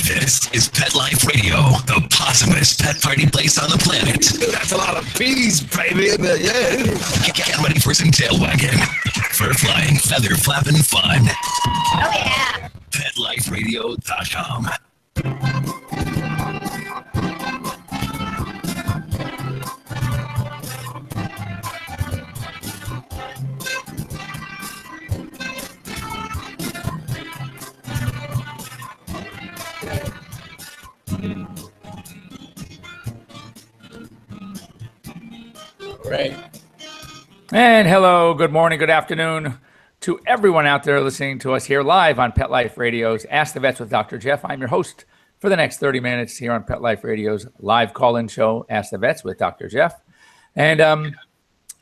This is Pet Life Radio, the possumest pet party place on the planet. That's a lot of peas, baby. Yeah. Get ready for some tail wagging, fur flying, feather flapping fun. Oh, yeah. PetLifeRadio.com. Right. And hello, good morning, good afternoon to everyone out there listening to us here live on Pet Life Radio's Ask the Vets with Dr. Jeff. I'm your host for the next 30 minutes here on Pet Life Radio's live call-in show, Ask the Vets with Dr. Jeff. And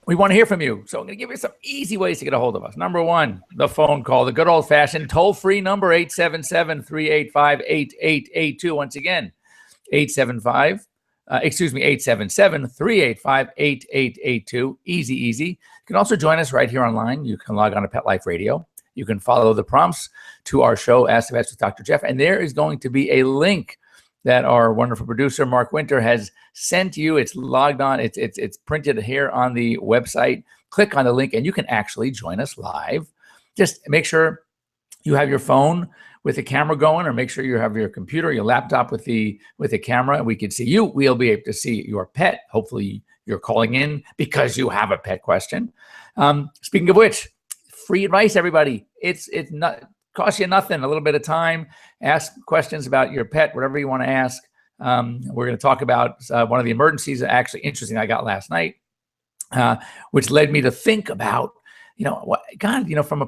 we want to hear from you. So I'm going to give you some easy ways to get a hold of us. Number one, the phone call, the good old-fashioned toll-free number, 877-385-8882. Once again, 877-385-8882. Easy. You can also join us right here online. You can log on to Pet Life Radio. You can follow the prompts to our show, Ask the Vets with Dr. Jeff. And there is going to be a link that our wonderful producer, Mark Winter, has sent you. It's logged on. It's printed here on the website. Click on the link and you can actually join us live. Just make sure you have your phone with the camera going, or make sure you have your computer, your laptop with the camera, and we can see you. We'll be able to see your pet. Hopefully you're calling in because you have a pet question. Speaking of which, free advice, everybody. It's not costs you nothing, a little bit of time. Ask questions about your pet, whatever you want to ask. We're going to talk about one of the emergencies, actually interesting, I got last night, which led me to think about, from a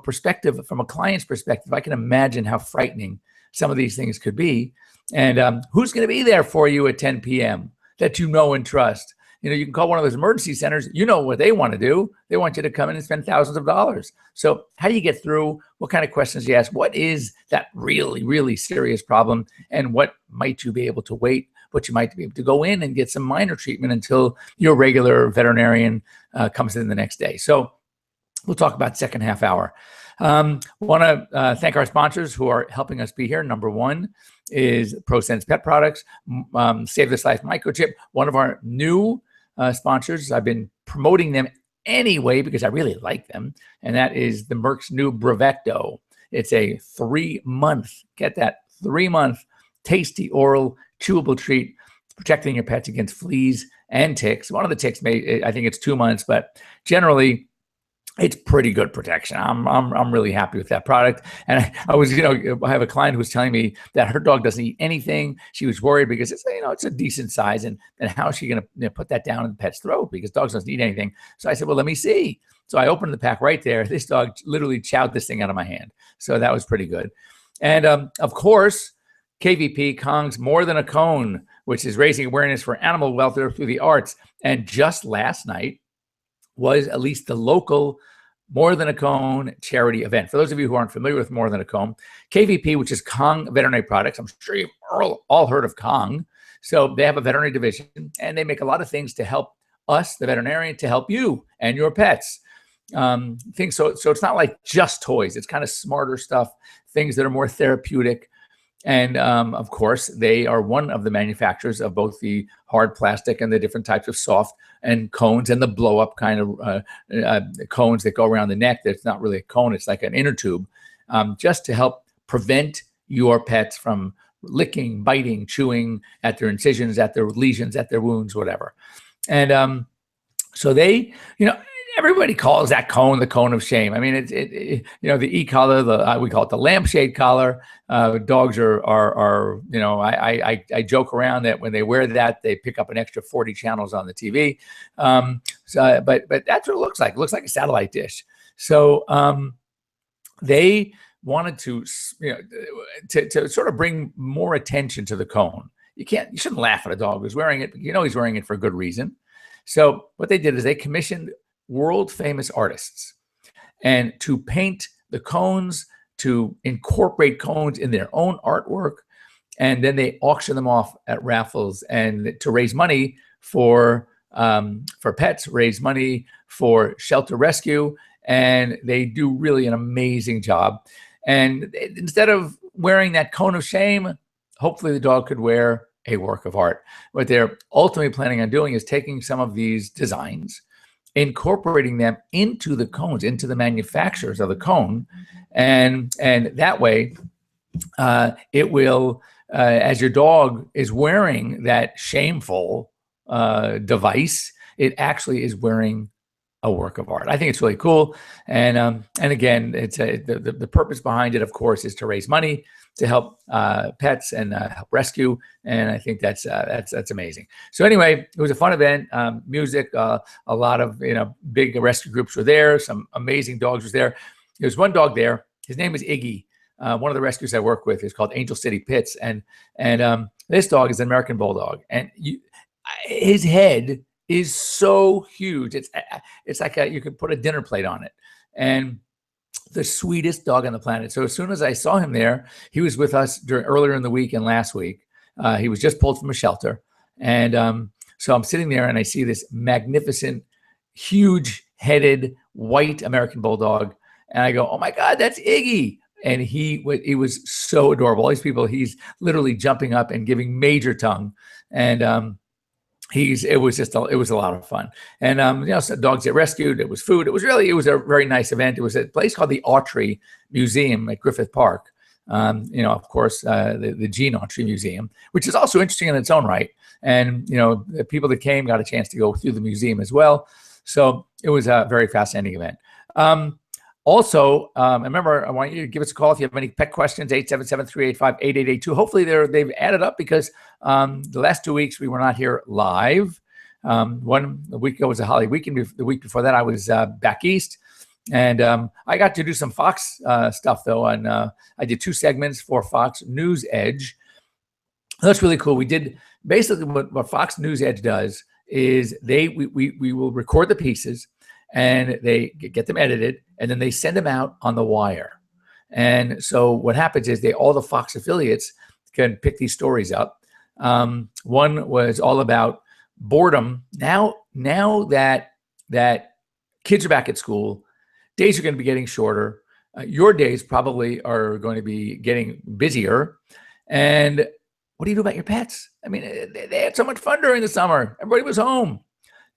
client's perspective, I can imagine how frightening some of these things could be. And who's going to be there for you at 10 p.m. that you know and trust? You can call one of those emergency centers. You know what they want to do. They want you to come in and spend thousands of dollars. So how do you get through? What kind of questions do you ask? What is that really, really serious problem? And what might you be able to wait? But you might be able to go in and get some minor treatment until your regular veterinarian comes in the next day. So we'll talk about second half hour. Want to thank our sponsors who are helping us be here. Number one is ProSense Pet Products, Save This Life Microchip, one of our new sponsors. I've been promoting them anyway because I really like them, and that is the Merck's new Bravecto. It's a 3-month, get that, 3-month tasty oral chewable treat protecting your pets against fleas and ticks. One of the ticks I think it's 2 months, but generally it's pretty good protection. I'm really happy with that product. And I was, I have a client who was telling me that her dog doesn't eat anything. She was worried because it's a decent size, and how is she going to put that down in the pet's throat because dogs don't eat anything. So I said, well, let me see. So I opened the pack right there. This dog literally chowed this thing out of my hand. So that was pretty good. And of course, KVP, Kong's More Than a Cone, which is raising awareness for animal welfare through the arts. And just last night was at least the local More Than a Cone charity event. For those of you who aren't familiar with More Than a Cone, KVP, which is Kong Veterinary Products, I'm sure you've all heard of Kong. So they have a veterinary division, and they make a lot of things to help us, the veterinarian, to help you and your pets. Things so it's not like just toys. It's kind of smarter stuff, things that are more therapeutic. And of course, they are one of the manufacturers of both the hard plastic and the different types of soft and cones and the blow up kind of cones that go around the neck. That's not really a cone. It's like an inner tube, just to help prevent your pets from licking, biting, chewing at their incisions, at their lesions, at their wounds, whatever. And so they, everybody calls that cone the cone of shame. I mean, the e-collar, we call it the lampshade collar. Dogs are I joke around that when they wear that, they pick up an extra 40 channels on the TV. But that's what it looks like. It looks like a satellite dish. So they wanted to sort of bring more attention to the cone. You shouldn't laugh at a dog who's wearing it, but he's wearing it for a good reason. So what they did is they commissioned world famous artists and to paint the cones, to incorporate cones in their own artwork, and then they auction them off at raffles and to raise money for pets, raise money for shelter rescue, and they do really an amazing job. And instead of wearing that cone of shame, hopefully the dog could wear a work of art. What they're ultimately planning on doing is taking some of these designs, incorporating them into the cones, into the manufacturers of the cone, and that way it will, as your dog is wearing that shameful device, it actually is wearing a work of art. I think it's really cool, and again, it's the purpose behind it, of course, is to raise money to help pets and help rescue, and I think that's amazing. So anyway, it was a fun event. Music, a lot of big rescue groups were there. Some amazing dogs was there. There's one dog there. His name is Iggy. One of the rescues I work with is called Angel City Pits, and this dog is an American Bulldog, and his head is so huge. It's like you could put a dinner plate on it, and the sweetest dog on the planet. So as soon as I saw him there, he was with us earlier in the week and last week. He was just pulled from a shelter, and so I'm sitting there and I see this magnificent, huge-headed white American Bulldog, and I go, "Oh my God, that's Iggy!" And he was so adorable. All these people, he's literally jumping up and giving major tongue, and it was a lot of fun. And so dogs get rescued. It was food. It was a very nice event. It was a place called the Autry Museum at Griffith Park. Of course, the Gene Autry Museum, which is also interesting in its own right. And the people that came got a chance to go through the museum as well. So it was a very fascinating event. Also, remember, I want you to give us a call if you have any pet questions, 877-385-8882. Hopefully they've added up, because the last 2 weeks we were not here live. A week ago was a holiday weekend. The week before that I was back east. And I got to do some Fox stuff, though. And I did 2 segments for Fox News Edge. That's really cool. We did basically what Fox News Edge does is we will record the pieces, and they get them edited, and then they send them out on the wire. And so what happens is all the Fox affiliates can pick these stories up. One was all about boredom. Now that kids are back at school, days are going to be getting shorter. Your days probably are going to be getting busier. And what do you do about your pets? I mean, they had so much fun during the summer. Everybody was home.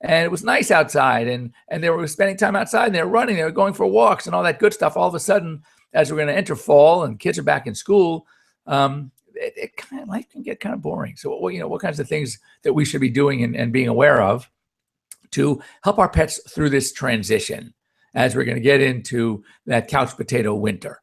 And it was nice outside, and they were spending time outside, and they were running, they were going for walks and all that good stuff. All of a sudden, as we're going to enter fall and kids are back in school, life can get kind of boring. So, what kinds of things that we should be doing and being aware of to help our pets through this transition as we're going to get into that couch potato winter.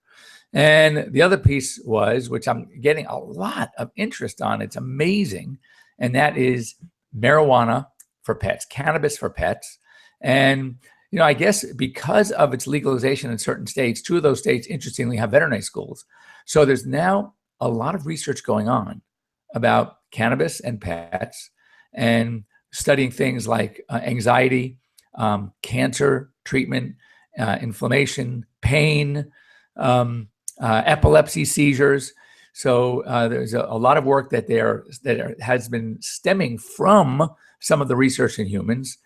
And the other piece was, which I'm getting a lot of interest on, it's amazing, and that is marijuana for pets, cannabis for pets. And, I guess because of its legalization in certain states, 2 of those states, interestingly, have veterinary schools. So there's now a lot of research going on about cannabis and pets, and studying things like anxiety, cancer treatment, inflammation, pain, epilepsy, seizures. So there's a lot of work that has been stemming from some of the research in humans.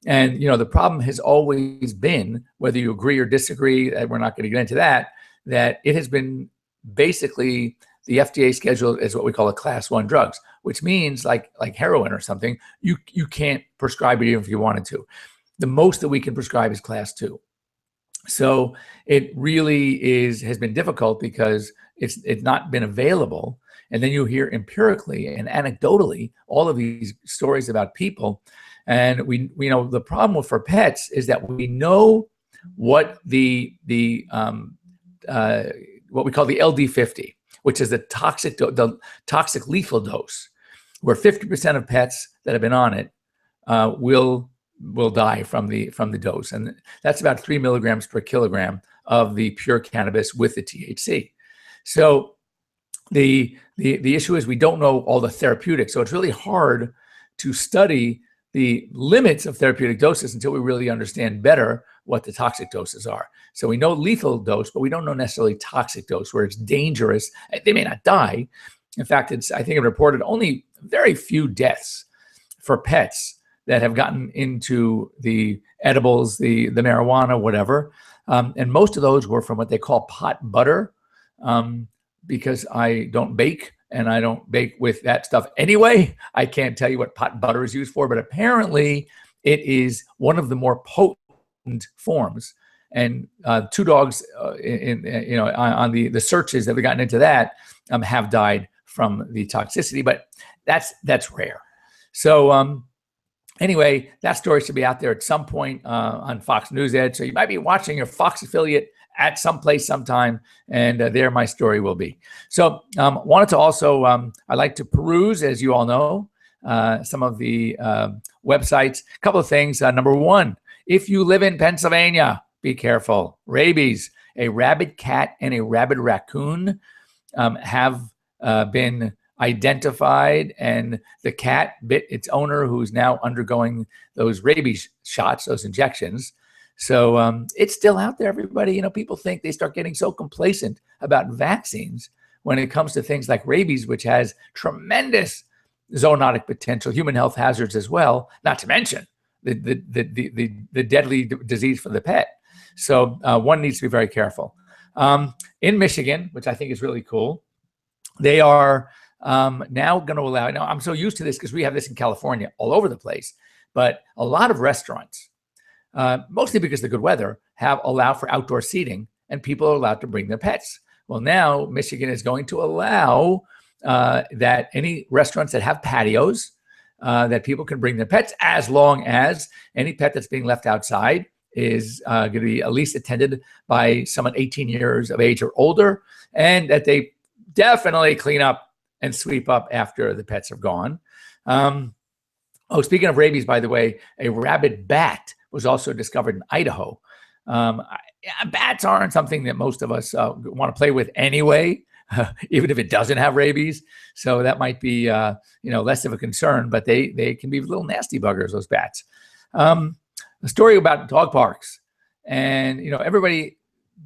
And, the problem has always been, whether you agree or disagree, that we're not going to get into that it has been basically the FDA scheduled as what we call a class 1 drugs, which means like heroin or something, you can't prescribe it even if you wanted to. The most that we can prescribe is class 2. So it really has been difficult because it's not been available. And then you hear empirically and anecdotally all of these stories about people. And we know the problem for pets is that we know what what we call the LD50, which is the toxic lethal dose, where 50% of pets that have been on it will die from the dose. And that's about 3 milligrams per kilogram of the pure cannabis with the THC. So the issue is we don't know all the therapeutics. So it's really hard to study the limits of therapeutic doses until we really understand better what the toxic doses are. So we know lethal dose, but we don't know necessarily toxic dose, where it's dangerous. They may not die. In fact, I think it reported only very few deaths for pets that have gotten into the edibles, the marijuana, whatever. And most of those were from what they call pot butter, because I don't bake and I don't bake with that stuff anyway. I can't tell you what pot and butter is used for, but apparently it is one of the more potent forms. And 2 dogs on the searches that have gotten into that have died from the toxicity, but that's rare. So anyway, that story should be out there at some point on Fox News Ed. So you might be watching your Fox affiliate at some place sometime, and there my story will be. So wanted to also, I like to peruse, as you all know, some of the websites. A couple of things. Number one, if you live in Pennsylvania, be careful. Rabies. A rabid cat and a rabid raccoon have been identified, and the cat bit its owner, who's now undergoing those rabies shots, those injections. So it's still out there, everybody. People think they start getting so complacent about vaccines when it comes to things like rabies, which has tremendous zoonotic potential, human health hazards as well, not to mention the deadly disease for the pet. So one needs to be very careful. In Michigan, which I think is really cool, they are now going to allow, now I'm so used to this because we have this in California all over the place, but a lot of restaurants, mostly because of the good weather, have allowed for outdoor seating and people are allowed to bring their pets. Well, now Michigan is going to allow that any restaurants that have patios, that people can bring their pets, as long as any pet that's being left outside is going to be at least attended by someone 18 years of age or older, and that they definitely clean up and sweep up after the pets are gone. Speaking of rabies, by the way, a rabid bat was also discovered in Idaho. Bats aren't something that most of us want to play with anyway, even if it doesn't have rabies. So that might be less of a concern, but they can be little nasty buggers, those bats. A story about dog parks, and everybody,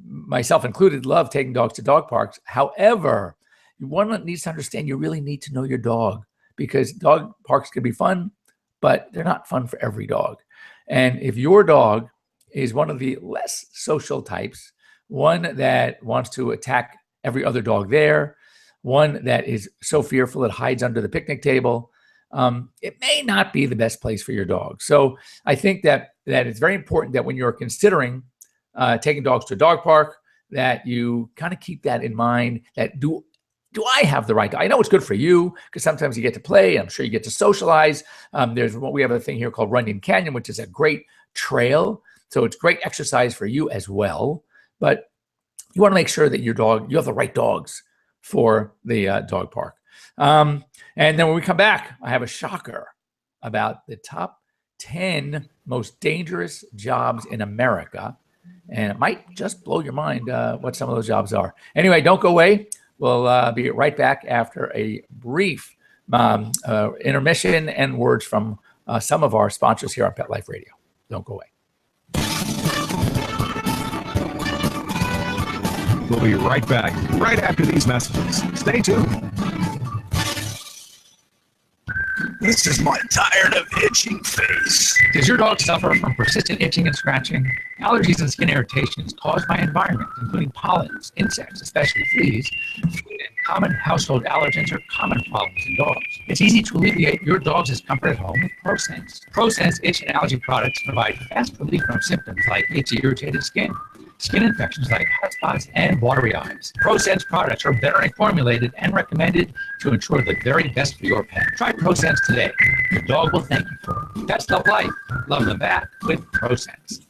myself included, love taking dogs to dog parks. However, one needs to understand you really need to know your dog, because dog parks can be fun, but they're not fun for every dog. And if your dog is one of the less social types, one that wants to attack every other dog there, one that is so fearful it hides under the picnic table, it may not be the best place for your dog. So I think that it's very important that when you're considering taking dogs to a dog park, that you kind of keep that in mind, that do I have the right dog? I know it's good for you because sometimes you get to play. I'm sure you get to socialize. We have a thing here called Runyon Canyon, which is a great trail. So it's great exercise for you as well. But you want to make sure that you have the right dogs for the dog park. And then when we come back, I have a shocker about the top 10 most dangerous jobs in America. And it might just blow your mind what some of those jobs are. Anyway, don't go away. We'll be right back after a brief intermission and words from some of our sponsors here on Pet Life Radio. Don't go away. We'll be right back, right after these messages. Stay tuned. This is my tired of itching face. Does your dog suffer from persistent itching and scratching? Allergies and skin irritations caused by environment, including pollens, insects, especially fleas, food and common household allergens are common problems in dogs. It's easy to alleviate your dog's discomfort at home with ProSense. ProSense itch and allergy products provide fast relief from symptoms like itchy, irritated skin, skin infections like hot spots, and watery eyes. ProSense products are veterinary formulated and recommended to ensure the very best for your pet. Try ProSense today. Your dog will thank you for it. Pets love life. Love them back with ProSense.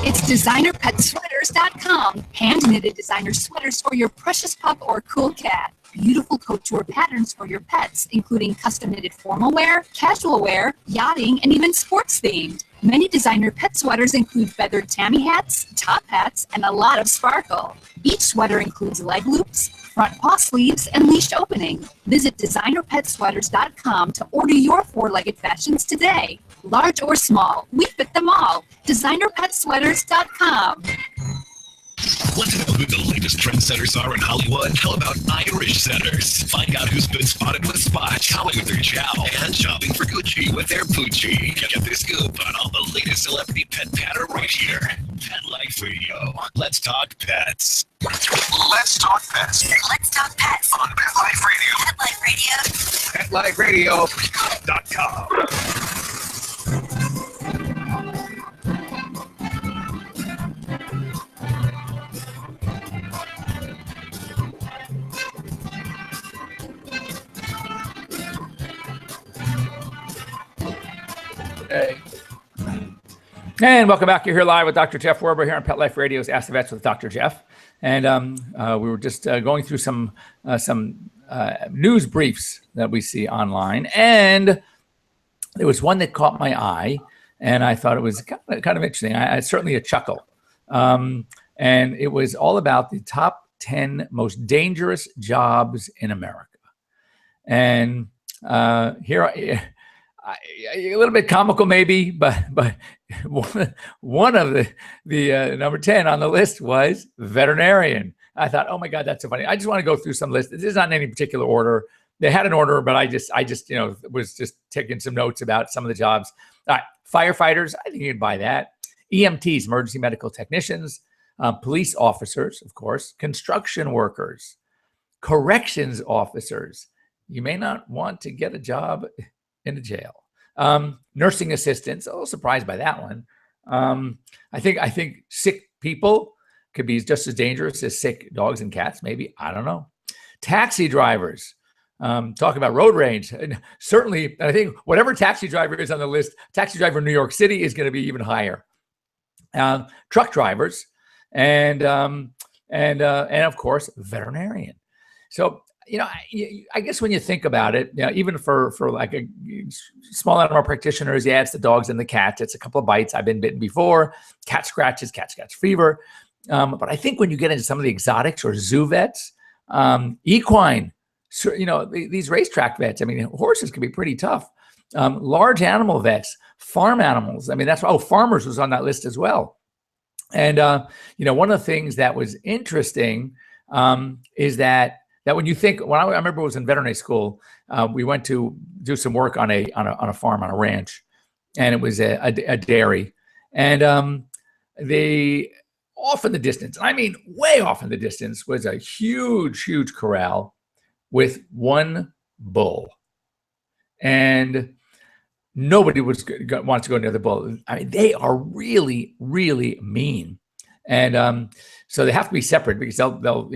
It's designerpetsweaters.com. Hand-knitted designer sweaters for your precious pup or cool cat. Beautiful couture patterns for your pets, including custom-knitted formal wear, casual wear, yachting, and even sports themed. Many designer pet sweaters include feathered tammy hats, top hats, and a lot of sparkle. Each sweater includes leg loops, front paw sleeves, and leash opening. Visit designerpetsweaters.com to order your four-legged fashions today. Large or small, we fit them all. Designerpetsweaters.com. Want to know who the latest trendsetters are in Hollywood? How about Irish setters? Find out who's been spotted with Spot, showing with their chow, and shopping for Gucci with their Poochie. Get the scoop on all the latest celebrity pet patter right here. Pet Life Radio. Let's talk pets. Let's talk pets. Let's talk pets On Pet Life Radio. Pet Life Radio. PetLifeRadio.com. Hey. And welcome back. You're here live with Dr. Jeff Werber here on Pet Life Radio's Ask the Vets with Dr. Jeff. And we were just going through some news briefs that we see online. And there was one that caught my eye, and I thought it was kind of interesting. Certainly a chuckle. And it was all about the top 10 most dangerous jobs in America. And here, a little bit comical maybe, but one of the number 10 on the list was veterinarian. I thought, oh my God, that's so funny. I just want to go through some lists. This is not in any particular order. They had an order, but I just was just taking some notes about some of the jobs. All right, firefighters, I think you can buy that. EMTs, emergency medical technicians, police officers, of course, construction workers, corrections officers. You may not want to get a job in a jail. Nursing assistants, a little surprised by that one. I think sick people could be just as dangerous as sick dogs and cats, maybe. I don't know. Taxi drivers, talking about road rage. And certainly, I think whatever taxi driver is on the list, taxi driver in New York City is going to be even higher. Truck drivers, and of course, veterinarian. So, I guess when you think about it, even for like a small animal practitioners, yeah, it's the dogs and the cats. It's a couple of bites. I've been bitten before. Cat scratches, cat scratch fever. But I think when you get into some of the exotics or zoo vets, equine, these racetrack vets, I mean, horses can be pretty tough. Large animal vets, farm animals. I mean, farmers was on that list as well. And, one of the things that was interesting is that when you think, I remember it was in veterinary school, we went to do some work on a farm, on a ranch, and it was a dairy. And they, off in the distance, I mean, way off in the distance, was a huge, huge corral with one bull. And nobody wants to go near the bull. I mean, they are really, really mean. And so they have to be separate because they'll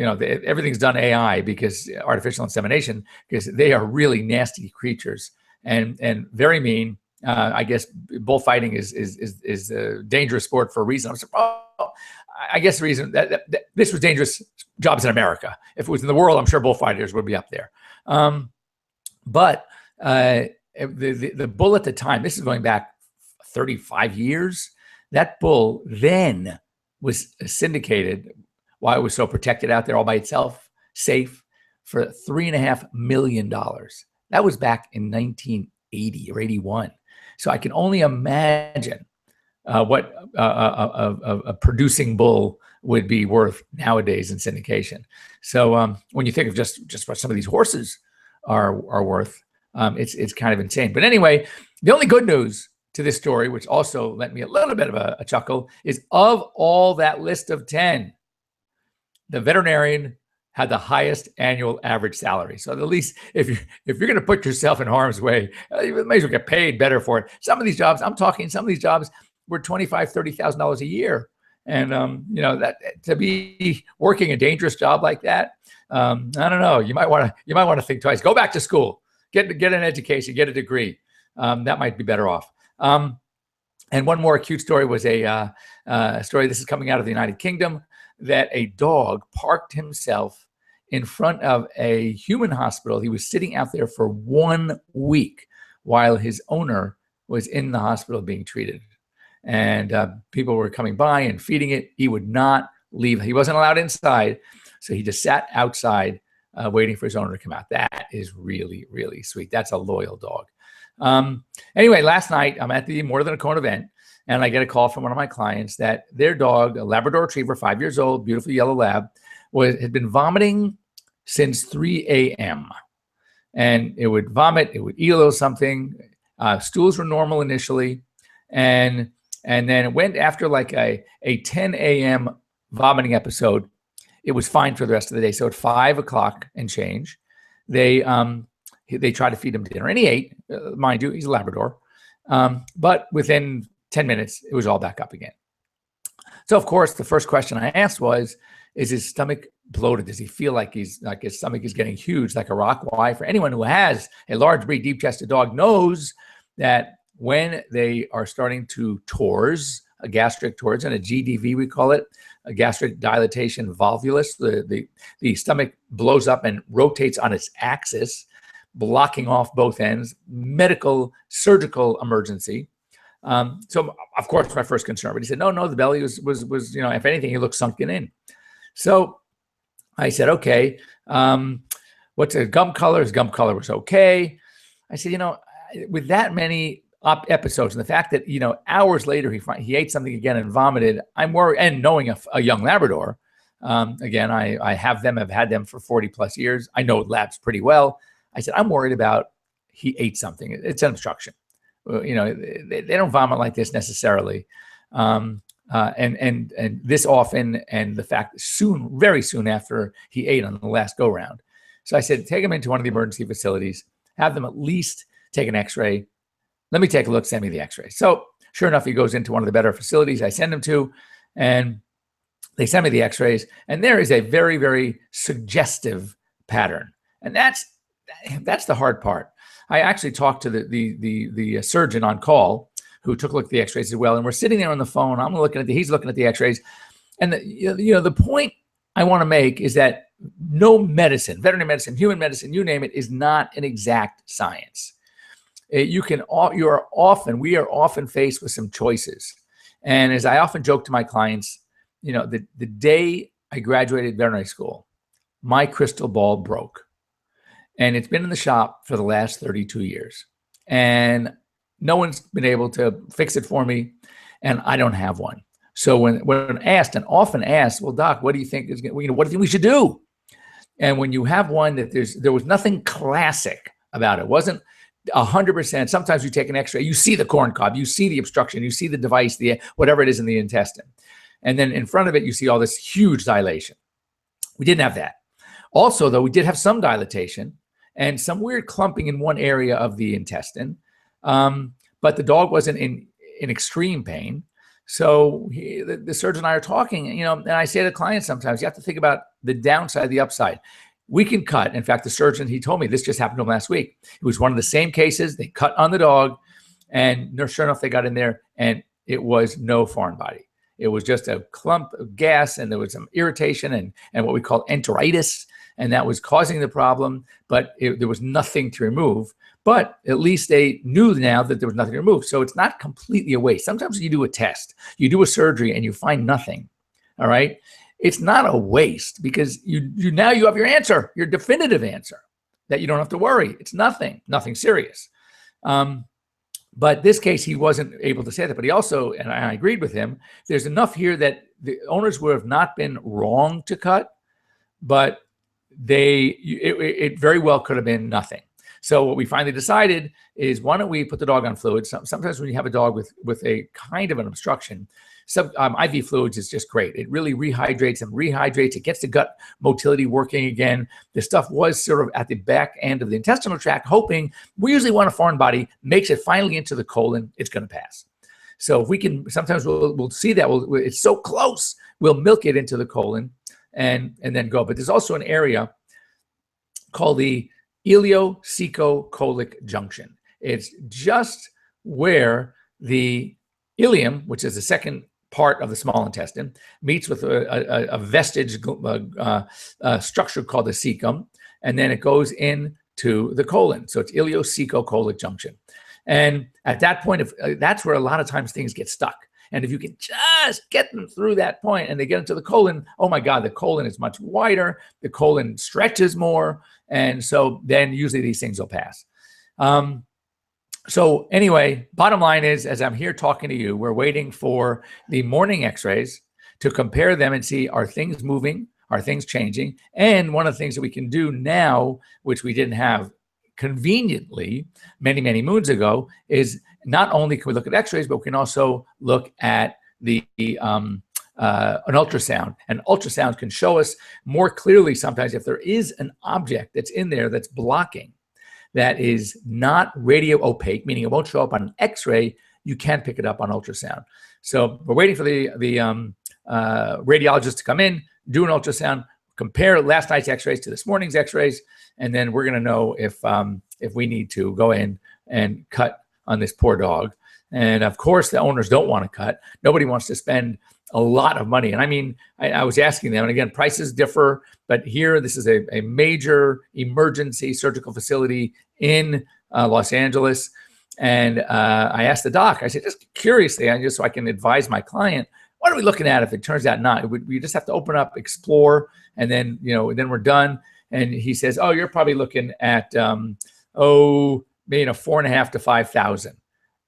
everything's done AI, because artificial insemination, because they are really nasty creatures and very mean. I guess bullfighting is a dangerous sport for a reason. I guess the reason that this was dangerous jobs in America. If it was in the world, I'm sure bullfighters would be up there. But the bull at the time, this is going back 35 years, that bull then was syndicated while it was so protected out there all by itself, safe, for $3.5 million. That was back in 1980 or 81. So I can only imagine what a producing bull would be worth nowadays in syndication. So when you think of just what some of these horses are worth, it's kind of insane. But anyway, the only good news to this story, which also lent me a little bit of a chuckle, is of all that list of 10, the veterinarian had the highest annual average salary. So at least if you're going to put yourself in harm's way, you may as well get paid better for it. Some of these jobs, were $25,000, $30,000 a year. And, that to be working a dangerous job like that, I don't know, you might want to think twice. Go back to school, get an education, get a degree. That might be better off. And one more acute story was a story, this is coming out of the United Kingdom, that a dog parked himself in front of a human hospital. He was sitting out there for 1 week while his owner was in the hospital being treated. And people were coming by and feeding it. He would not leave. He wasn't allowed inside. So he just sat outside waiting for his owner to come out. That is really, really sweet. That's a loyal dog. Anyway, last night I'm at the More Than a Cone event, and I get a call from one of my clients that their dog, a Labrador Retriever, 5 years old, beautiful yellow lab, had been vomiting since 3 a.m. And it would vomit, it would eat a little something. Stools were normal initially, and then it went after like a 10 a.m. vomiting episode. It was fine for the rest of the day. So at 5 o'clock and change, they tried to feed him dinner, and he ate. Mind you, he's a Labrador. But within 10 minutes, it was all back up again. So of course, the first question I asked was, is his stomach bloated? Does he feel like his stomach is getting huge, like a rock? Why? For anyone who has a large breed, deep-chested dog knows that when they are starting to TORS, a gastric TORS, and a GDV, we call it, a gastric dilatation volvulus, the stomach blows up and rotates on its axis, blocking off both ends, medical, surgical emergency. So of course, my first concern, but he said, no, the belly was, if anything, he looked sunken in. So I said, okay, what's a gum color? His gum color was okay. I said, with that many episodes and the fact that, hours later, he ate something again and vomited, I'm worried. And knowing a young Labrador, again, I have had them for 40 plus years. I know labs pretty well. I said, I'm worried about he ate something. It's an obstruction. They don't vomit like this necessarily. And this often, and the fact very soon after he ate on the last go round. So I said, take him into one of the emergency facilities, have them at least take an x-ray. Let me take a look, send me the x-ray. So sure enough, he goes into one of the better facilities I send him to, and they send me the x-rays, and there is a very, very suggestive pattern. And that's the hard part. I actually talked to the surgeon on call who took a look at the x-rays as well. And we're sitting there on the phone. He's looking at the x-rays. And the point I want to make is that no medicine, veterinary medicine, human medicine, you name it, is not an exact science. We are often faced with some choices. And as I often joke to my clients, the day I graduated veterinary school, my crystal ball broke. And it's been in the shop for the last 32 years. And no one's been able to fix it for me. And I don't have one. So when asked, and often asked, well, doc, what do you think what do you think we should do? And when you have one that there was nothing classic about it. It wasn't 100%. Sometimes you take an x-ray, you see the corn cob, you see the obstruction, you see the device, whatever it is in the intestine. And then in front of it, you see all this huge dilation. We didn't have that. Also, though, we did have some dilatation and some weird clumping in one area of the intestine. But the dog wasn't in extreme pain. So the surgeon and I are talking, and I say to clients sometimes, you have to think about the downside, the upside. We can cut. In fact, the surgeon, he told me this just happened to him last week. It was one of the same cases. They cut on the dog, and sure enough, they got in there, and it was no foreign body. It was just a clump of gas, and there was some irritation and what we call enteritis, and that was causing the problem, but there was nothing to remove. But at least they knew now that there was nothing to remove. So it's not completely a waste. Sometimes you do a test, you do a surgery, and you find nothing, all right? It's not a waste because now you have your answer, your definitive answer, that you don't have to worry. It's nothing serious. But this case, he wasn't able to say that. But he also, and I agreed with him, there's enough here that the owners would have not been wrong to cut, but it very well could have been nothing. So what we finally decided is, why don't we put the dog on fluids? Sometimes when you have a dog with a kind of an obstruction, IV fluids is just great. It really rehydrates and rehydrates. It gets the gut motility working again. The stuff was sort of at the back end of the intestinal tract, hoping we usually want a foreign body, makes it finally into the colon, it's going to pass. So if we can, sometimes we'll see that it's so close, we'll milk it into the colon and then go. But there's also an area called the ileocecocolic junction. It's just where the ileum, which is the second part of the small intestine, meets with a vestige structure called the cecum, and then it goes into the colon. So it's ileocecocolic junction. And at that point, that's where a lot of times things get stuck. And if you can just get them through that point and they get into the colon, oh my God, the colon is much wider, the colon stretches more. And so then usually these things will pass. So anyway, bottom line is, as I'm here talking to you, we're waiting for the morning x-rays to compare them and see, are things moving? Are things changing? And one of the things that we can do now, which we didn't have conveniently many, many moons ago, is not only can we look at x-rays, but we can also look at an ultrasound. And ultrasound can show us more clearly sometimes if there is an object that's in there that's blocking, that is not radio opaque, meaning it won't show up on an x-ray, you can pick it up on ultrasound. So we're waiting for the radiologist to come in, do an ultrasound, compare last night's x-rays to this morning's x-rays, and then we're going to know if we need to go in and cut on this poor dog. And of course, the owners don't want to cut. Nobody wants to spend a lot of money. And I mean, I was asking them, and again, prices differ, but here, this is a major emergency surgical facility in Los Angeles. And I asked the doc, I said, just curiously, just so I can advise my client, what are we looking at if it turns out not? We just have to open up, explore, and then, then we're done. And he says, oh, you're probably looking at, maybe $4,500 to $5,000.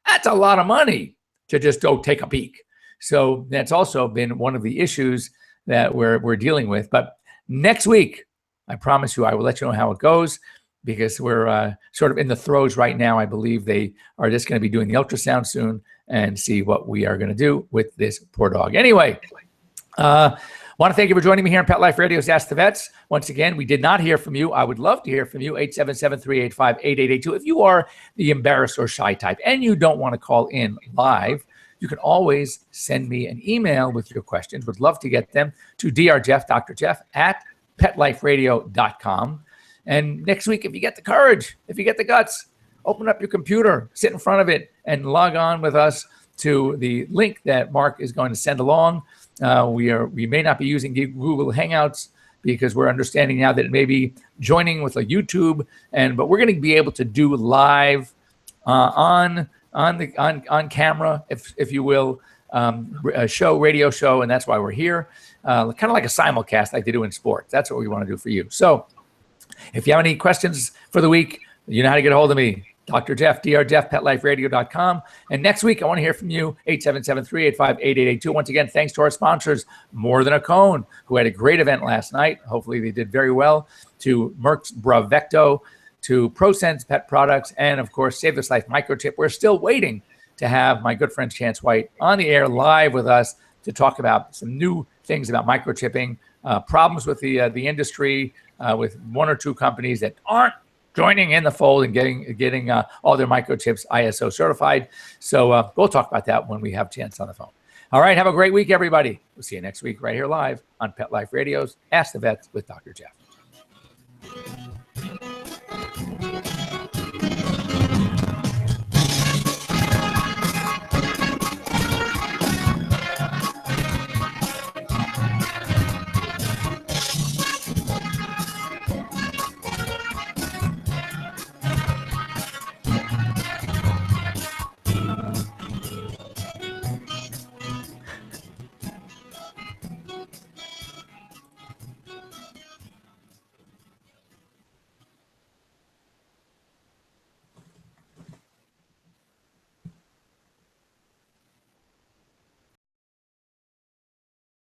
That's a lot of money to just go take a peek. So that's also been one of the issues that we're dealing with. But next week, I promise you, I will let you know how it goes, because we're sort of in the throes right now. I believe they are just going to be doing the ultrasound soon and see what we are going to do with this poor dog. Anyway, want to thank you for joining me here on Pet Life Radio's Ask the Vets. Once again, we did not hear from you. I would love to hear from you, 877-385-8882. If you are the embarrassed or shy type and you don't want to call in live, you can always send me an email with your questions. Would love to get them to drjeff, Dr. Jeff, at petliferadio.com. And next week, if you get the courage, if you get the guts, open up your computer, sit in front of it, and log on with us to the link that Mark is going to send along. We may not be using Google Hangouts because we're understanding now that it may be joining with a YouTube, but we're going to be able to do live on camera, if you will, a radio show, and that's why we're here, kind of like a simulcast like they do in sports. That's what we want to do for you. So if you have any questions for the week, you know how to get a hold of me, Dr. Jeff, drjeff, petliferadio.com. And next week, I want to hear from you, 877-385-8882. Once again, thanks to our sponsors, More Than a Cone, who had a great event last night. Hopefully they did very well. To Merck's Bravecto, to ProSense Pet Products, and of course, Save This Life Microchip. We're still waiting to have my good friend Chance White on the air live with us to talk about some new things about microchipping, problems with the industry, with one or two companies that aren't joining in the fold and getting all their microchips ISO certified. So we'll talk about that when we have Chance on the phone. All right, have a great week, everybody. We'll see you next week right here live on Pet Life Radio's Ask the Vets with Dr. Jeff.